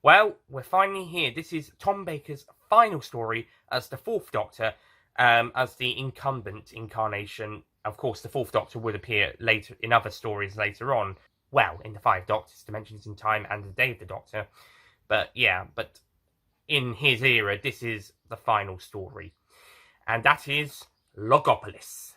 Well, we're finally here. This is Tom Baker's final story as the Fourth Doctor, as the incumbent incarnation. Of course, the Fourth Doctor would appear later in other stories later on. Well, in the Five Doctors, Dimensions in Time, and the Day of the Doctor. But in his era, this is the final story. And that is Logopolis.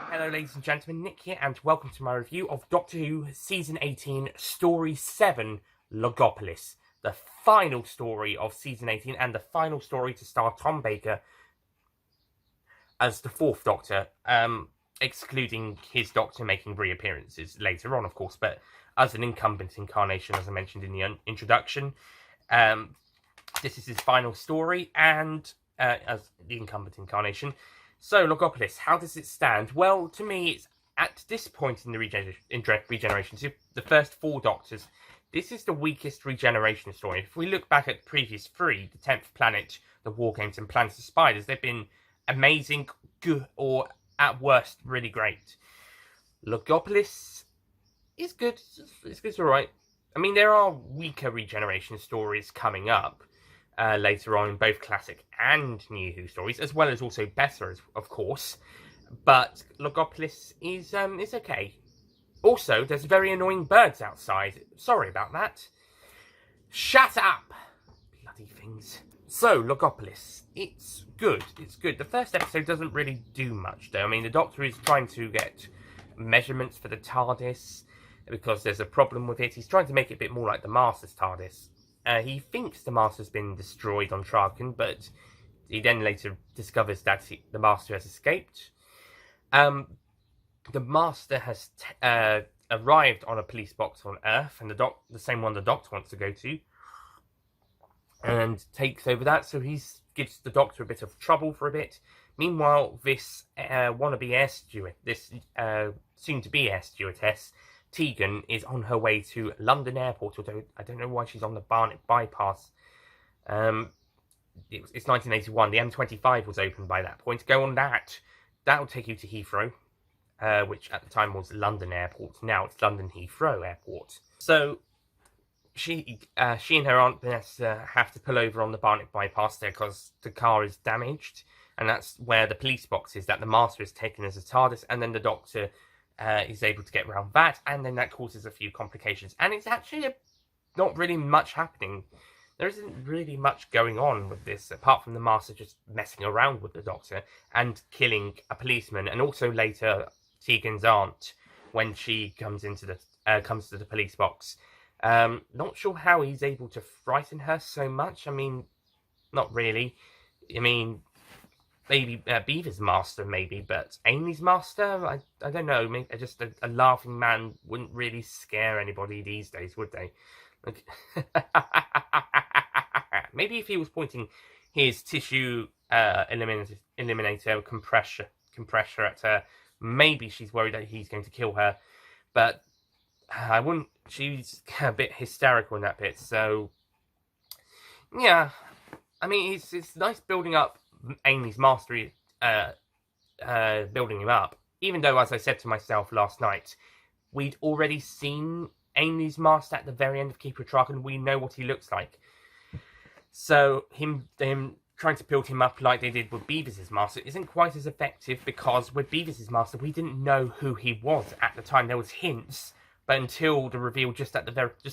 Hello ladies and gentlemen, Nick here, and welcome to my review of Doctor Who Season 18, Story 7, Logopolis. The final story of Season 18, and the final story to star Tom Baker as the Fourth Doctor, excluding his Doctor making reappearances later on, of course, but as an incumbent incarnation, as I mentioned in the introduction. This is his final story, and as the incumbent incarnation. So, Logopolis, how does it stand? Well, to me, it's at this point in the regeneration, so the first four Doctors, this is the weakest regeneration story. If we look back at the previous three, the 10th Planet, the War Games, and Planet of Spiders, they've been amazing, good, or at worst, really great. Logopolis is good. It's alright. I mean, there are weaker regeneration stories coming up later on in both classic and New Who stories, as well as also better, of course. But Logopolis is okay. Also, there's very annoying birds outside. Sorry about that. Shut up! Bloody things. So, Logopolis. It's good. It's good. The first episode doesn't really do much, though. I mean, the Doctor is trying to get measurements for the TARDIS, because there's a problem with it. He's trying to make it a bit more like the Master's TARDIS. He thinks the Master's been destroyed on Traken, but he then later discovers that the Master has escaped. The Master has arrived on a police box on Earth, and the same one the Doctor wants to go to, and takes over that, so he gives the Doctor a bit of trouble for a bit. Meanwhile, this wannabe air steward, this soon-to-be air stewardess, Tegan, is on her way to London Airport, although I don't know why she's on the Barnet bypass. It's 1981. The M25 was opened by that point. Go on that. That'll take you to Heathrow, which at the time was London Airport. Now it's London Heathrow Airport. So she and her Aunt Vanessa have to pull over on the Barnet bypass there because the car is damaged. And that's where the police box is that the Master is taken as a TARDIS, and then the Doctor is able to get around that, and then that causes a few complications. And it's actually not really much happening. There isn't really much going on with this, apart from the Master just messing around with the Doctor and killing a policeman, and also later Tegan's aunt when she comes to the police box. Not sure how he's able to frighten her so much. I mean, not really. I mean, maybe Beaver's Master, maybe, but Amy's Master, I don't know. Maybe just a laughing man wouldn't really scare anybody these days, would they? Like, maybe if he was pointing his tissue eliminator compressor at her, maybe she's worried that he's going to kill her. But I wouldn't. She's a bit hysterical in that bit. So yeah, I mean, it's nice building up Amy's mastery, building him up, even though, as I said to myself last night, we'd already seen Amy's master at the very end of Keeper of Traken. We know what he looks like, so him trying to build him up like they did with Beavis' master isn't quite as effective, because with Beavis' master we didn't know who he was at the time. There was hints, but until the reveal just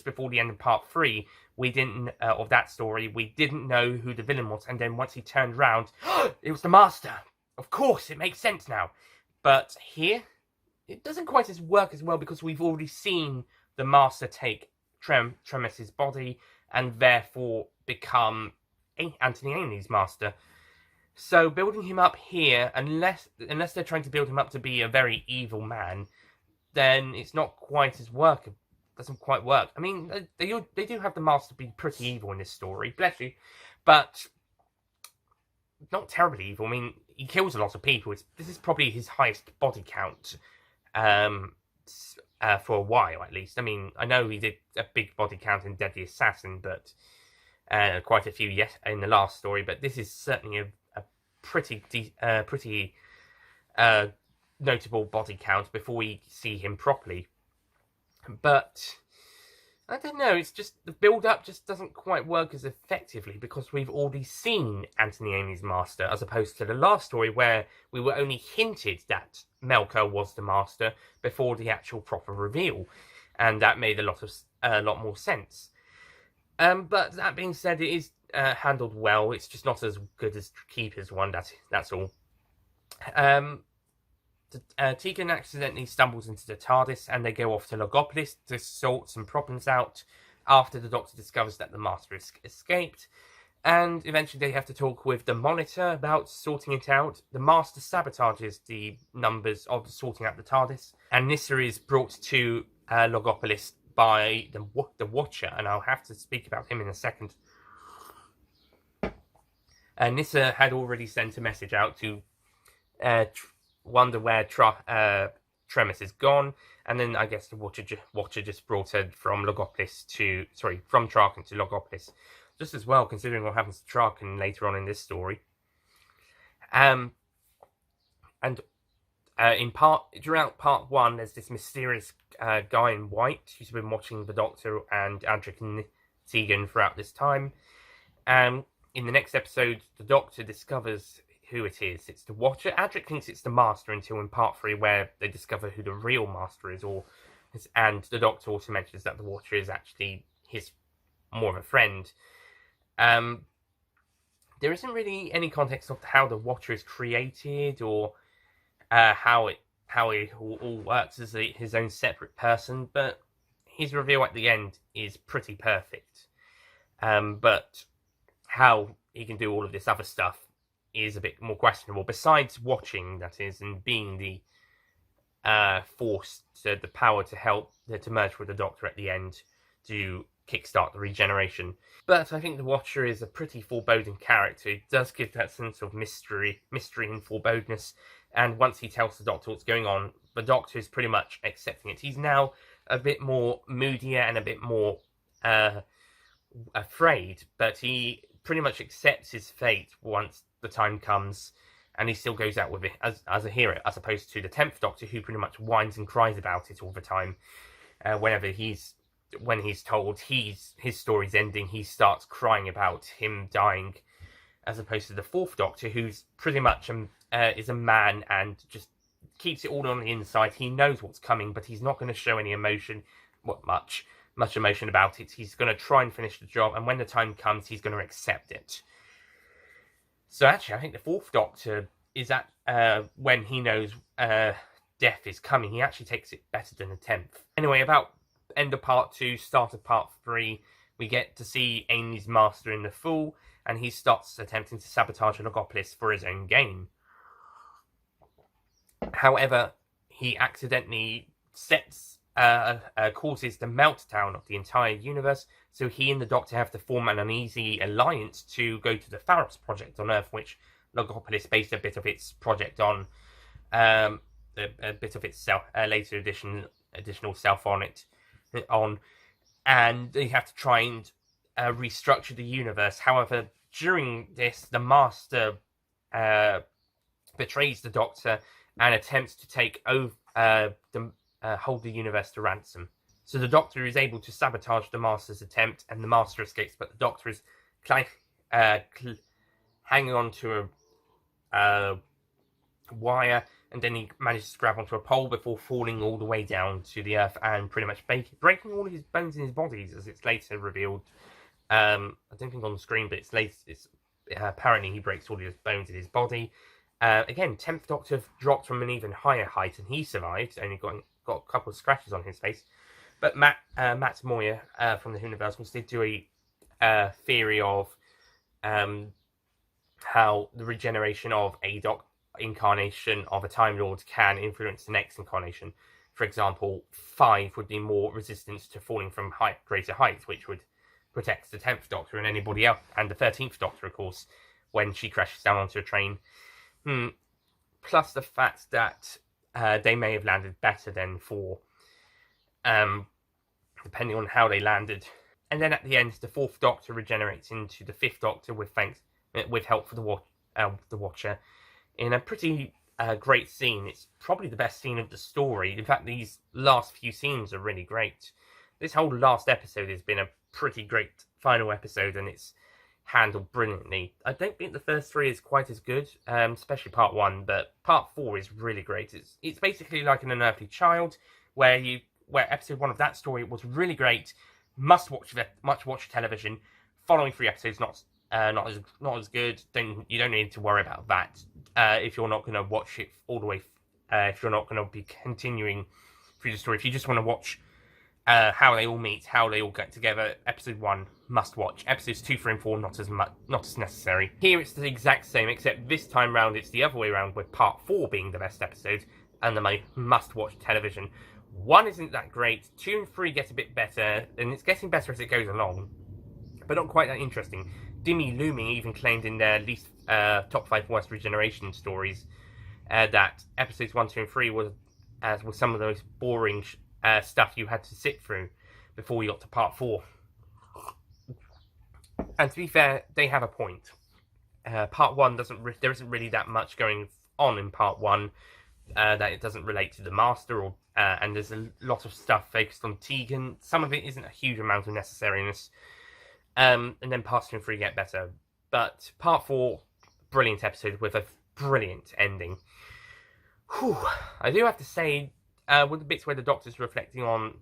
before the end of part 3, we didn't of that story. We didn't know who the villain was, and then once he turned around, it was the Master. Of course, it makes sense now. But here, it doesn't quite work as well, because we've already seen the Master take Tremis's body and therefore become Anthony Ainley's Master. So building him up here, unless they're trying to build him up to be a very evil man, then it's not quite as doesn't quite work. I mean, they do have the Master be pretty evil in this story, bless you, but not terribly evil. I mean, he kills a lot of people. This is probably his highest body count for a while, at least. I mean, I know he did a big body count in Deadly Assassin, but quite a few in the last story. But this is certainly a pretty notable body count before we see him properly. But I don't know, it's just the build-up just doesn't quite work as effectively because we've already seen Anthony Amy's Master, as opposed to the last story where we were only hinted that Melker was the Master before the actual proper reveal, and that made a lot more sense. But that being said, it is handled well. It's just not as good as Keeper's one. That's all. Tegan accidentally stumbles into the TARDIS and they go off to Logopolis to sort some problems out after the Doctor discovers that the Master escaped, and eventually they have to talk with the Monitor about sorting it out. The Master sabotages the numbers of sorting out the TARDIS, and Nyssa is brought to Logopolis by the Watcher, and I'll have to speak about him in a second. Nyssa had already sent a message out to wonder where Tremis is gone, and then I guess the Watcher just brought her from from Traken to Logopolis, just as well, considering what happens to Traken later on in this story. Throughout part 1, there's this mysterious guy in white who's been watching the Doctor and Adric and Tegan throughout this time. In the next episode, the Doctor discovers who it is. It's the Watcher. Adric thinks it's the Master until in part 3 where they discover who the real Master is, and the Doctor also mentions that the Watcher is actually more of a friend. There isn't really any context of how the Watcher is created or how it all works as his own separate person, but his reveal at the end is pretty perfect. But how he can do all of this other stuff is a bit more questionable, besides watching, that is, and being the force, the power to help, to merge with the Doctor at the end to kickstart the regeneration. But I think the Watcher is a pretty foreboding character. It does give that sense of mystery and forebodiness, and once he tells the Doctor what's going on, the Doctor is pretty much accepting it. He's now a bit more moodier and a bit more afraid, but he pretty much accepts his fate once the time comes, and he still goes out with it as a hero, as opposed to the 10th Doctor, who pretty much whines and cries about it all the time. When he's told his story's ending, he starts crying about him dying, as opposed to the 4th Doctor, who's pretty much is a man and just keeps it all on the inside. He knows what's coming, but he's not going to show any emotion, much emotion about it. He's going to try and finish the job, and when the time comes, he's going to accept it. So actually, I think the 4th Doctor is when he knows death is coming, he actually takes it better than the 10th. Anyway, about end of part 2, start of part 3, we get to see Amy's Master in the full, and he starts attempting to sabotage Logopolis for his own gain. However, he accidentally causes the meltdown of the entire universe, so he and the Doctor have to form an uneasy alliance to go to the Pharos Project on Earth, which Logopolis based a bit of its project on, a bit of its later additional self on, and they have to try and restructure the universe. However, during this, the Master betrays the Doctor and attempts to take over hold the universe to ransom. So the Doctor is able to sabotage the Master's attempt, and the Master escapes, but the Doctor is hanging on to a wire, and then he manages to grab onto a pole before falling all the way down to the Earth and pretty much breaking all of his bones in his body, as it's later revealed. I don't think on the screen, but it's apparently he breaks all of his bones in his body. Again, 10th Doctor dropped from an even higher height, and he survived, only got a couple of scratches on his face. But Matt Moyer from the Universals did do a theory of how the regeneration of a incarnation of a Time Lord can influence the next incarnation. For example, 5 would be more resistance to falling from greater heights, which would protect the 10th Doctor and anybody else, and the 13th Doctor, of course, when she crashes down onto a train. Plus the fact that they may have landed better than 4, depending on how they landed. And then at the end, the 4th Doctor regenerates into the 5th Doctor with help for the Watcher in a pretty great scene. It's probably the best scene of the story. In fact, these last few scenes are really great. This whole last episode has been a pretty great final episode, and it's handled brilliantly. I don't think the first 3 is quite as good, especially part 1, but part 4 is really great. It's basically like an unearthly child, where episode 1 of that story was really great. Must watch television. Following 3 episodes not as good. You don't need to worry about that if you're not going to watch it all the way. If you're not going to be continuing through the story, if you just want to watch how they all meet, how they all get together, episode 1 must watch. Episodes 2, 3, and 4 not as necessary. Here it's the exact same, except this time round it's the other way around, with part 4 being the best episode and the must watch television. 1 isn't that great, 2 and 3 get a bit better, and it's getting better as it goes along, but not quite that interesting. Dimmy Looming even claimed in their least top 5 worst regeneration stories that episodes 1, 2, and 3 was some of the most boring stuff you had to sit through before you got to part 4. And to be fair, they have a point. Part 1 there isn't really that much going on in part 1 that it doesn't relate to the Master, and there's a lot of stuff focused on Tegan. Some of it isn't a huge amount of necessariness. And then parts 2 and 3 get better. But part 4, brilliant episode with a brilliant ending. Whew. I do have to say, with the bits where the Doctor's reflecting on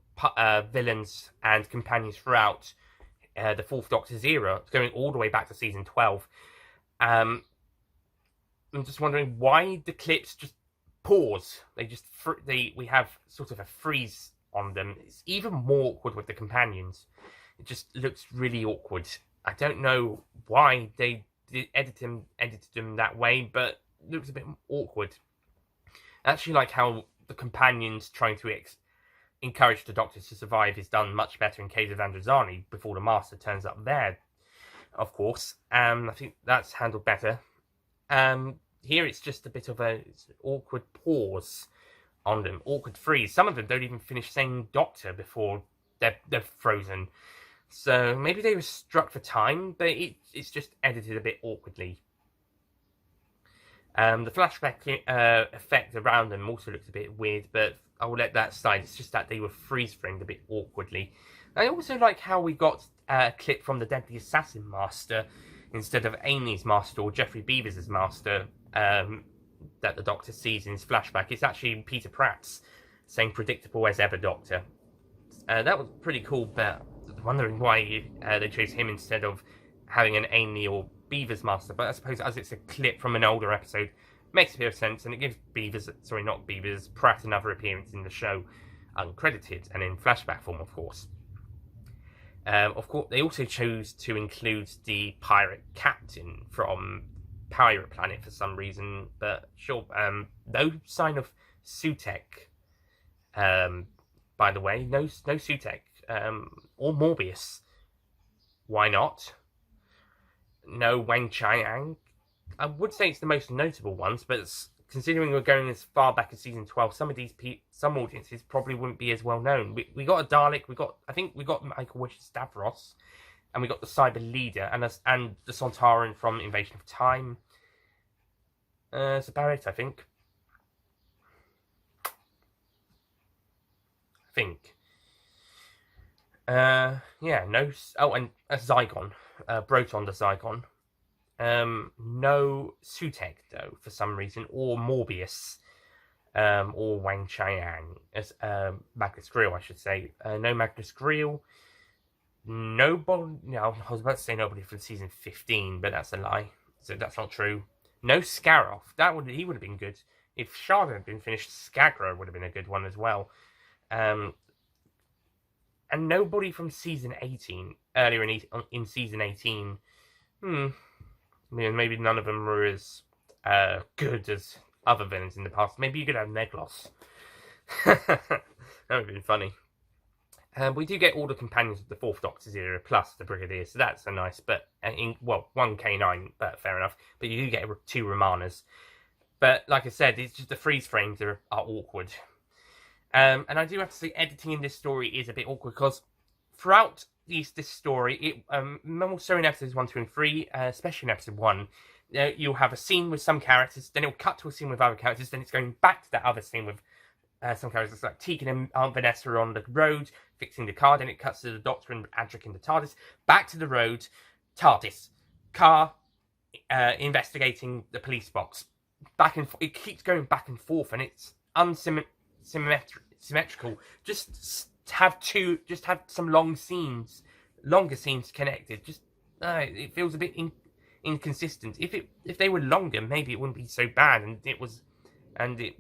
villains and companions throughout the 4th Doctor's era, going all the way back to season 12, I'm just wondering why the clips just pause. We have sort of a freeze on them. It's even more awkward with the companions. It just looks really awkward. I don't know why they edited them that way, but it looks a bit awkward. I actually like how the companions trying to encourage the Doctors to survive is done much better in case of Androzani before the Master turns up there, of course. I think that's handled better. Here it's just a bit of an awkward pause on them, awkward freeze. Some of them don't even finish saying Doctor before they're frozen. So maybe they were struck for time, but it's just edited a bit awkwardly. The flashback effect around them also looks a bit weird, but I will let that slide. It's just that they were freeze-framed a bit awkwardly. I also like how we got a clip from the Deadly Assassin Master instead of Amy's Master or Geoffrey Beevers' Master that the Doctor sees in his flashback. It's actually Peter Pratt's same predictable as ever Doctor. That was pretty cool, but wondering why they chose him instead of having an Amy or Beavers Master. But I suppose as it's a clip from an older episode, makes a bit of sense, and it gives Pratt another appearance in the show, uncredited and in flashback form, of course. They also chose to include the pirate captain from Pirate Planet for some reason, but sure. No sign of Sutek. By the way, no Sutek. Or Morbius. Why not? No Wang Chiang. I would say it's the most notable ones, but considering we're going as far back as season 12, some audiences probably wouldn't be as well known. We got a Dalek, I think we got Michael Wish's Stavros, and we got the Cyber Leader, and the Sontaran from Invasion of Time. That's about it, I think. And a Zygon, Broton the Zygon. No Sutek, though, for some reason, or Morbius, or Wang Chiang, as Magnus Greel, I should say. No Magnus Greel. Nobody, no, I was about to say nobody from season 15, but that's a lie, so that's not true. No Scaroff, he would have been good. If Shard had been finished, Skagra would have been a good one as well. And nobody from season 18, earlier in season 18. Maybe none of them were as good as other villains in the past. Maybe you could have Neglos That would have been funny. We do get all the companions of the Fourth Doctor's era, plus the Brigadier, so that's a nice, but, one K9, but fair enough. But you do get 2 Romanas. But, like I said, it's just the freeze frames are awkward. And I do have to say, editing in this story is a bit awkward, because throughout this story, more so in episodes 1, 2, and 3, especially in episode 1, you'll have a scene with some characters, then it'll cut to a scene with other characters, then it's going back to that other scene with some characters like Tegan and Aunt Vanessa are on the road fixing the car, then it cuts to the Doctor and Adric in the TARDIS, back to the road, TARDIS, car, investigating the police box, back and it keeps going back and forth, and it's unsymmetrical. Just have some longer scenes connected. It feels a bit inconsistent. If they were longer, maybe it wouldn't be so bad, and it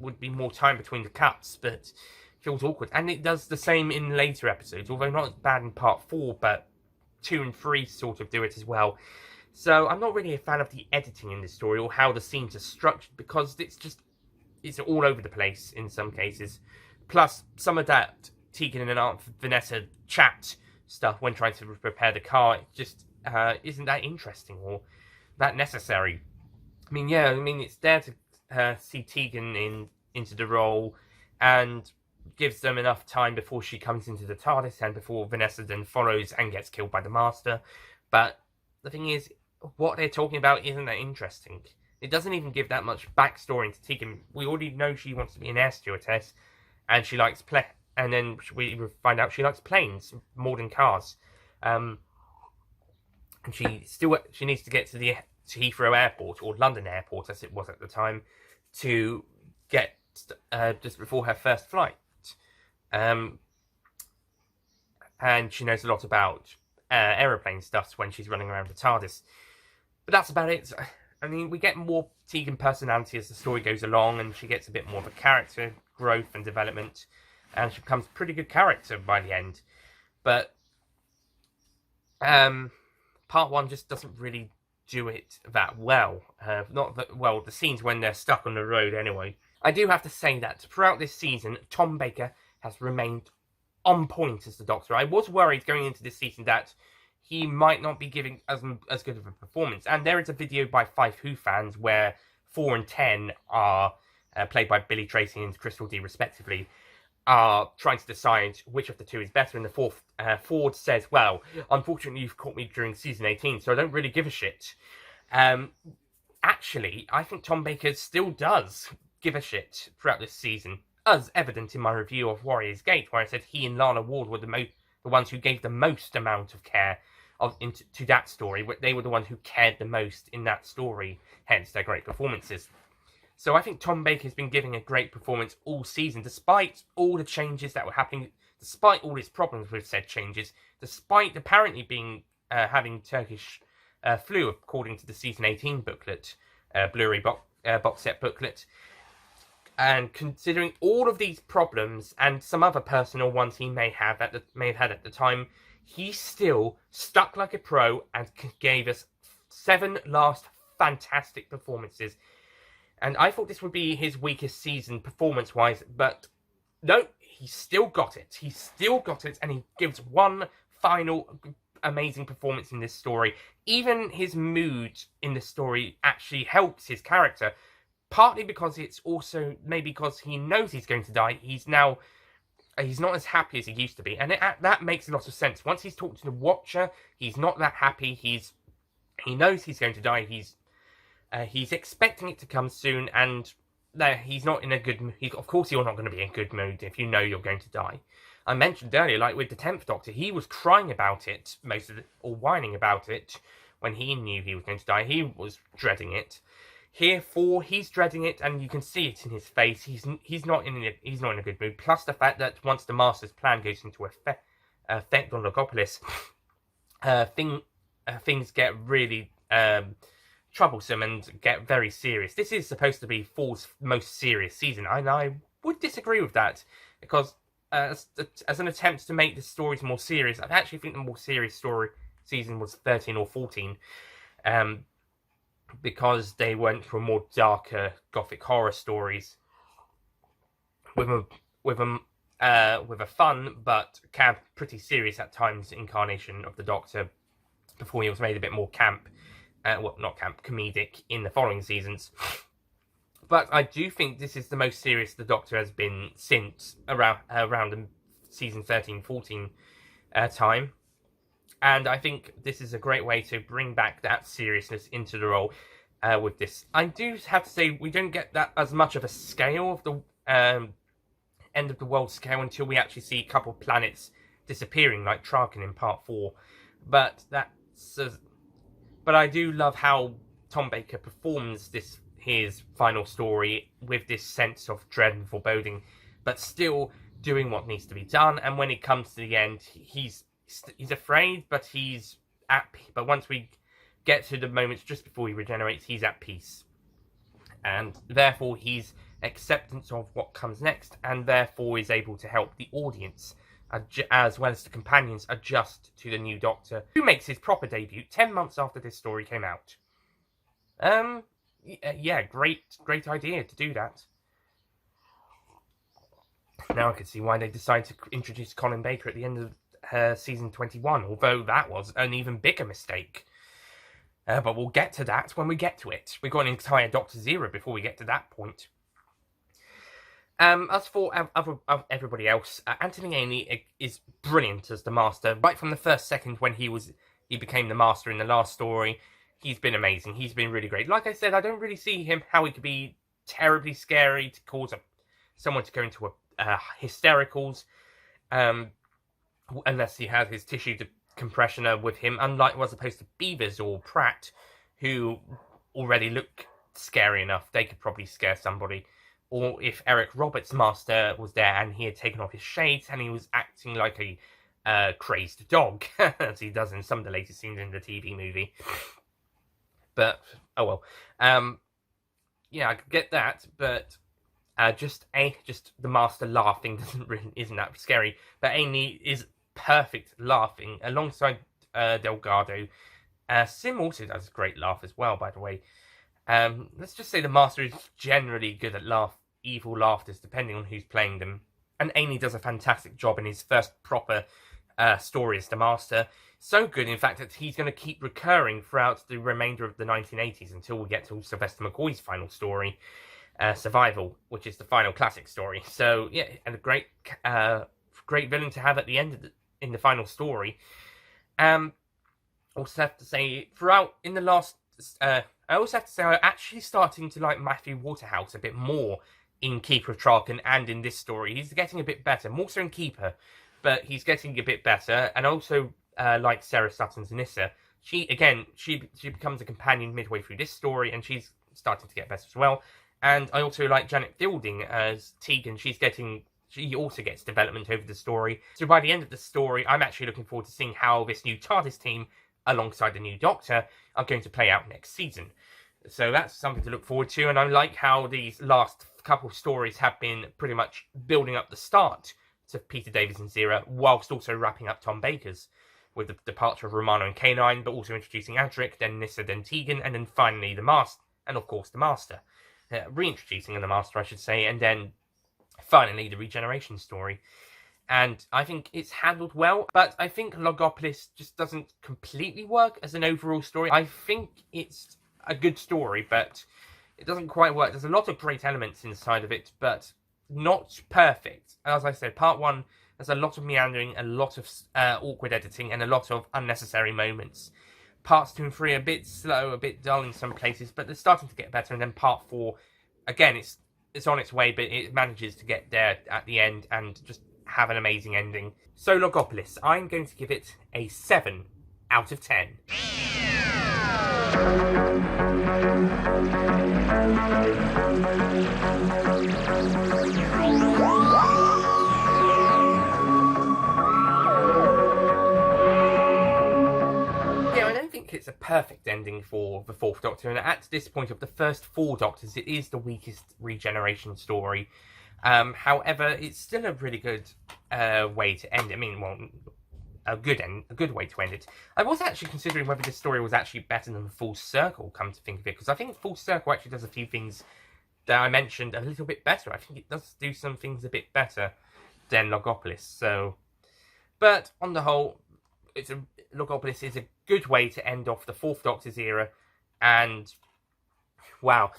would be more time between the cuts, but it feels awkward. And it does the same in later episodes, although not as bad in part 4, but 2 and 3 sort of do it as well. So I'm not really a fan of the editing in this story, or how the scenes are structured, because it's all over the place in some cases. Plus, some of that Tegan and Aunt Vanessa chat stuff when trying to prepare the car, it just isn't that interesting or that necessary. It's there to see Tegan into the role, and gives them enough time before she comes into the TARDIS and before Vanessa then follows and gets killed by the Master. But the thing is, what they're talking about isn't that interesting. It doesn't even give that much backstory into Tegan. We already know she wants to be an air stewardess, and she likes and then we find out she likes planes more than cars. And she needs to get to Heathrow Airport, or London Airport as it was at the time, to get just before her first flight. And she knows a lot about aeroplane stuff when she's running around the TARDIS. But that's about it. We get more Tegan personality as the story goes along, and she gets a bit more of a character growth and development, and she becomes a pretty good character by the end. But part 1 just doesn't really do it that well. Not that well, the scenes when they're stuck on the road anyway. I do have to say that throughout this season, Tom Baker has remained on point as the Doctor. I was worried going into this season that he might not be giving as good of a performance. And there is a video by 5 Who fans where 4 and 10 are played by Billy Tracy and Crystal D respectively, are trying to decide which of the 2 is better. And the fourth, Ford says, well, unfortunately you've caught me during season 18, so I don't really give a shit. Actually, I think Tom Baker still does give a shit throughout this season, as evident in my review of Warrior's Gate, where I said he and Lana Ward were the ones who gave the most amount of care to that story. They were the ones who cared the most in that story, hence their great performances. So I think Tom Baker's been giving a great performance all season, despite all the changes that were happening, despite all his problems with said changes, despite apparently having Turkish flu, according to the season 18 booklet, Blu-ray box set booklet. And considering all of these problems and some other personal ones he may have had at the time, he still stuck like a pro and gave us 7 last fantastic performances. And I thought this would be his weakest season performance-wise, but no, he still got it. He still got it, and he gives one final amazing performance in this story. Even his mood in this story actually helps his character, partly because it's also maybe because he knows he's going to die. He's not as happy as he used to be, and that makes a lot of sense. Once he's talked to the Watcher, he's not that happy. He knows he's going to die. He's expecting it to come soon, and he's not in a good mood. Of course, you're not going to be in a good mood if you know you're going to die. I mentioned earlier, like with the 10th Doctor, he was crying about it or whining about it when he knew he was going to die. He was dreading it. Here, he's dreading it, and you can see it in his face. He's not in a good mood. Plus the fact that once the Master's plan goes into effect on Logopolis, things get really troublesome and get very serious. This is supposed to be 4's most serious season, and I would disagree with that, because as an attempt to make the stories more serious, I actually think the more serious season was 13 or 14, because they went for more darker gothic horror stories with with a fun but pretty serious at times incarnation of the Doctor before he was made a bit more camp, well, not camp, comedic in the following seasons. But I do think this is the most serious the Doctor has been since around season 13-14 time. And I think this is a great way to bring back that seriousness into the role with this. I do have to say, we don't get that as much of a scale of the end of the world scale until we actually see a couple of planets disappearing, like Traken in part 4. But I do love how Tom Baker performs his final story with this sense of dread and foreboding, but still doing what needs to be done. And when it comes to the end, he's afraid, but but once we get to the moments just before he regenerates, he's at peace, and therefore his acceptance of what comes next, and therefore is able to help the audience as well as the companions adjust to the new Doctor, who makes his proper debut 10 months after this story came out. Yeah, great idea to do that. Now I can see why they decided to introduce Colin Baker at the end of season 21, although that was an even bigger mistake. But we'll get to that when we get to it. We've got an entire Doctor Zero before we get to that point. As for everybody else, Anthony Ainley is brilliant as the Master. Right from the first second when he became the Master in the last story, he's been amazing. He's been really great. Like I said, I don't really see how he could be terribly scary to cause someone to go into hystericals, unless he has his tissue compressioner with him, unlike as opposed to Beavers or Pratt, who already look scary enough. They could probably scare somebody. Or if Eric Roberts' Master was there and he had taken off his shades and he was acting like a crazed dog, as he does in some of the latest scenes in the TV movie. But, oh well. Yeah, I could get that, but just the Master laughing isn't that scary. But Amy is perfect laughing alongside Delgado. Sim also does a great laugh as well, by the way. Let's just say the Master is generally good at evil laughters, depending on who's playing them. And Amy does a fantastic job in his first proper story as the Master. So good, in fact, that he's going to keep recurring throughout the remainder of the 1980s until we get to Sylvester McCoy's final story, Survival, which is the final classic story. So, yeah, and a great villain to have at the end in the final story. Also have to say, throughout in the last... I also have to say I'm actually starting to like Matthew Waterhouse a bit more in Keeper of Traken and in this story. He's getting a bit better, more so in Keeper, but he's getting a bit better. And also like Sarah Sutton's Nissa. She becomes a companion midway through this story, and she's starting to get better as well. And I also like Janet Fielding as Tegan. She also gets development over the story. So by the end of the story, I'm actually looking forward to seeing how this new TARDIS team, alongside the new Doctor, are going to play out next season. So that's something to look forward to, and I like how these last couple of stories have been pretty much building up the start to Peter Davison's era, whilst also wrapping up Tom Baker's, with the departure of Romano and K9, but also introducing Adric, then Nissa, then Tegan, and then finally the Master, and of course the Master. Reintroducing the Master, I should say, and then finally the regeneration story. And I think it's handled well, but I think Logopolis just doesn't completely work as an overall story. I think it's a good story, but it doesn't quite work. There's a lot of great elements inside of it, but not perfect. As I said, part 1, there's a lot of meandering, a lot of awkward editing, and a lot of unnecessary moments. Parts 2 and 3 are a bit slow, a bit dull in some places, but they're starting to get better. And then part 4, again, it's on its way, but it manages to get there at the end and just have an amazing ending. So Logopolis, I'm going to give it a 7 out of 10. It's a perfect ending for the 4th Doctor, and at this point of the first 4 Doctors, it is the weakest regeneration story. However, it's still a really good way to end it. I mean, well, a good way to end it. I was actually considering whether this story was actually better than Full Circle, come to think of it, because I think Full Circle actually does a few things that I mentioned a little bit better. I think it does do some things a bit better than Logopolis. So, but on the whole, Logopolis is a good way to end off the Fourth Doctor's era, and wow,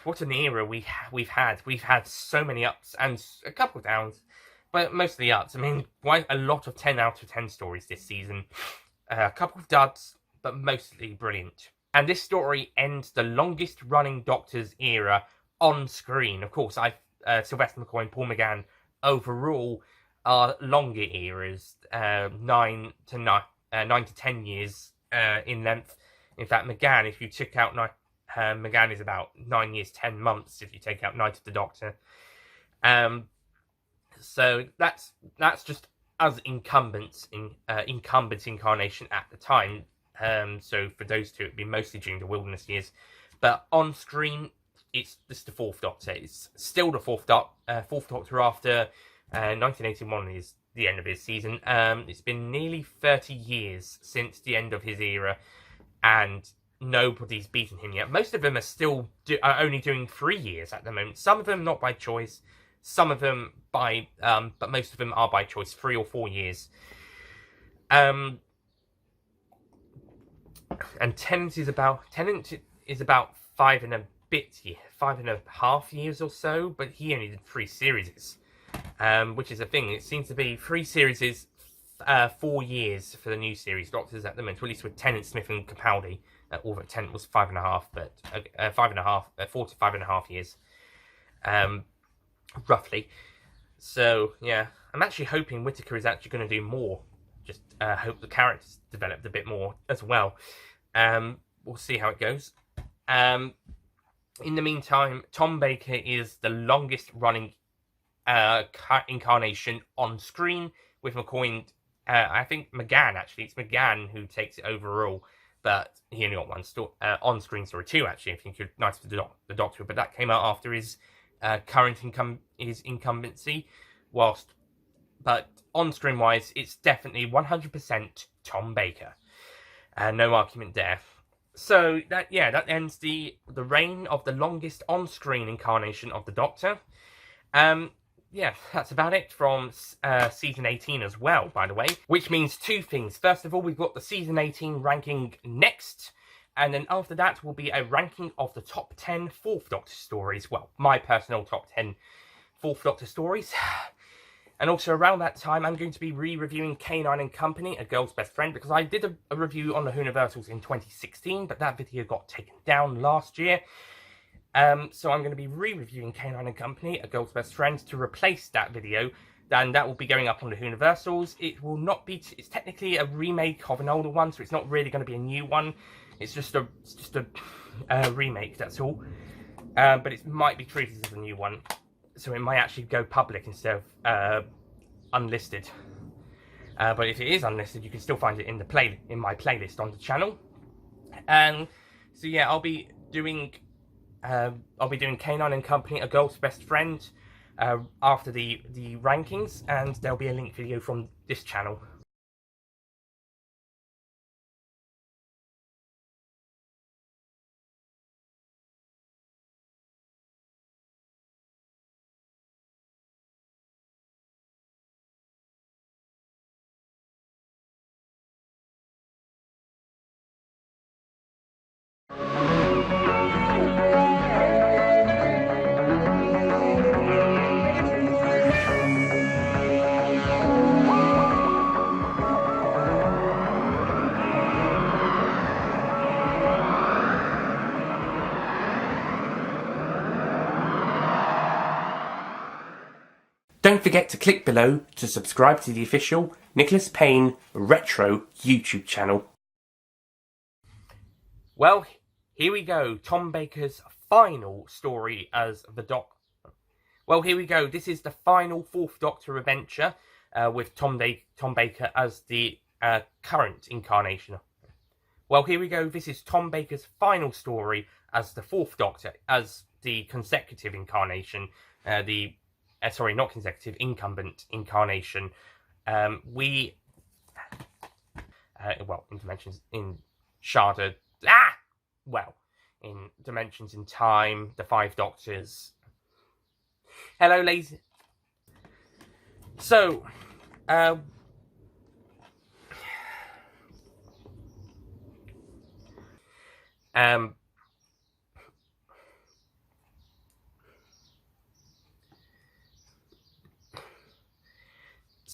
what an era we've had. We've had so many ups and a couple of downs, but mostly ups. I mean, quite a lot of 10 out of 10 stories this season. A couple of duds, but mostly brilliant. And this story ends the longest running Doctor's era on screen. Of course, Sylvester McCoy and Paul McGann overall are longer eras, 9 to 10 years in length. In fact, McGann, if you took out McGann is about 9 years 10 months if you take out Night of the Doctor. So that's just us incumbent incarnation at the time. So for those two, it'd be mostly during the Wilderness years. But on screen, it's just the Fourth Doctor. It's still the Fourth Doctor after 1981 is the end of his season. It's been nearly 30 years since the end of his era, and nobody's beaten him yet. Most of them are only doing 3 years at the moment. Some of them not by choice, some of them but most of them are by choice, 3 or 4 years. And Tennant is about 5 and a half years or so, but he only did 3 series, which is a thing. It seems to be 3 series, 4 years for the new series Doctors at the moment, at least with Tennant, Smith, and Capaldi. Although Tennant was 5.5, but 4 to 5.5 years, roughly. So yeah, I'm actually hoping Whittaker is actually going to do more. Just hope the characters developed a bit more as well. We'll see how it goes. In the meantime, Tom Baker is the longest running incarnation on screen, with McCoy. I think McGann, actually, it's McGann who takes it overall, but he only got one on-screen story, 2 actually, if you include Night of the Doctor, but that came out after his his incumbency. But on-screen wise, it's definitely 100% Tom Baker. No argument there. So that ends the reign of the longest on-screen incarnation of the Doctor. Yeah, that's about it from season 18 as well, by the way. Which means 2 things. First of all, we've got the season 18 ranking next. And then after that will be a ranking of the top 10 Fourth Doctor stories. Well, my personal top 10 Fourth Doctor stories. And also around that time, I'm going to be re-reviewing K9 and Company, A Girl's Best Friend, because I did a review on the Universals in 2016, but that video got taken down last year. So I'm going to be re-reviewing K9 and Company, A Girl's Best Friend, to replace that video. Then that will be going up on the Universals. It will not be. It's technically a remake of an older one, so it's not really going to be a new one. It's just a remake. That's all. But it might be treated as a new one, so it might actually go public instead of unlisted. But if it is unlisted, you can still find it in my playlist on the channel. So yeah, I'll be doing K9 and Company, A Girl's Best Friend, after the rankings, and there'll be a link video from this channel. Don't forget to click below to subscribe to the official Nicholas Payne Retro YouTube channel. Well, here we go. Tom Baker's final story as the Doctor. Well, here we go. This is the final Fourth Doctor adventure with Tom Baker as the current incarnation. Well, here we go. This is Tom Baker's final story as the Fourth Doctor, as the consecutive incarnation. Sorry, not consecutive, incumbent incarnation. Interventions in Shada. Well, in dimensions in time, the 5 Doctors. Hello, ladies. So,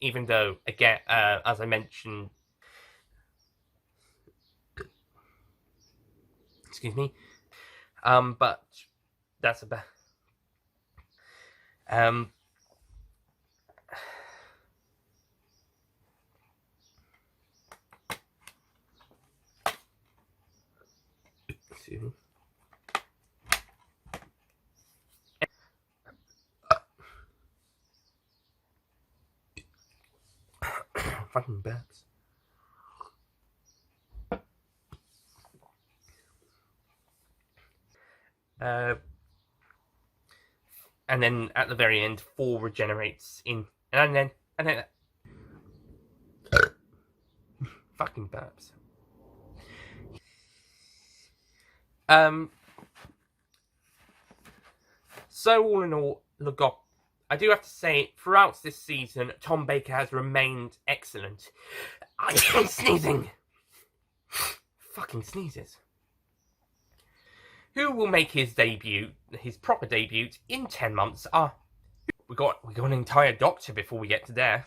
even though, again, as I mentioned, excuse me, but that's about, excuse me. Fucking burps. And then at the very end, 4 regenerates in, and then fucking burps. So all in all, I do have to say, throughout this season, Tom Baker has remained excellent. I am sneezing. Fucking sneezes. Who will make his debut, his proper debut, in 10 months? We got an entire Doctor before we get to there.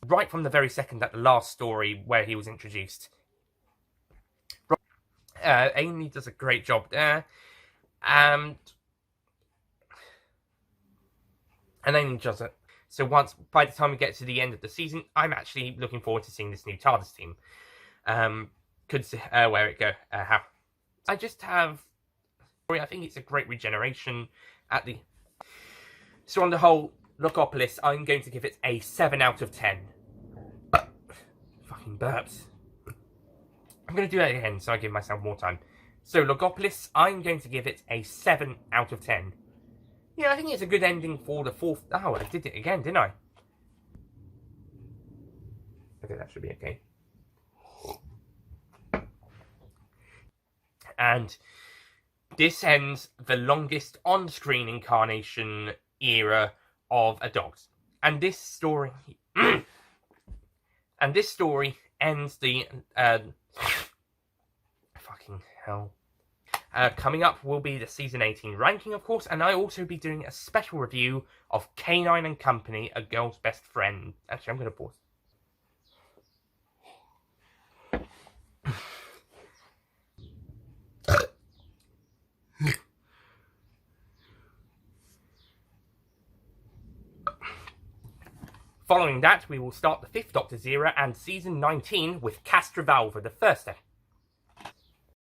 Right from the very second at the last story where he was introduced. Amy does a great job there. And Amy does it. So by the time we get to the end of the season, I'm actually looking forward to seeing this new TARDIS team. Could see where it go. How? I just have. I think it's a great regeneration at the. So on the whole, Logopolis, I'm going to give it a 7 out of 10. Fucking burps. I'm going to do that again, so I give myself more time. So Logopolis, I'm going to give it a 7 out of 10. Yeah, I think it's a good ending for the 4th. Oh, I did it again, didn't I? Okay, that should be okay. And this ends the longest on-screen incarnation era of a Doctor. And this story... and this story ends the... fucking hell. Coming up will be the Season 18 ranking, of course, and I'll also be doing a special review of K9 and Company, A Girl's Best Friend. Actually, I'm going to pause. Following that, we will start the 5th Doctor's era and Season 19 with Castrovalva, the first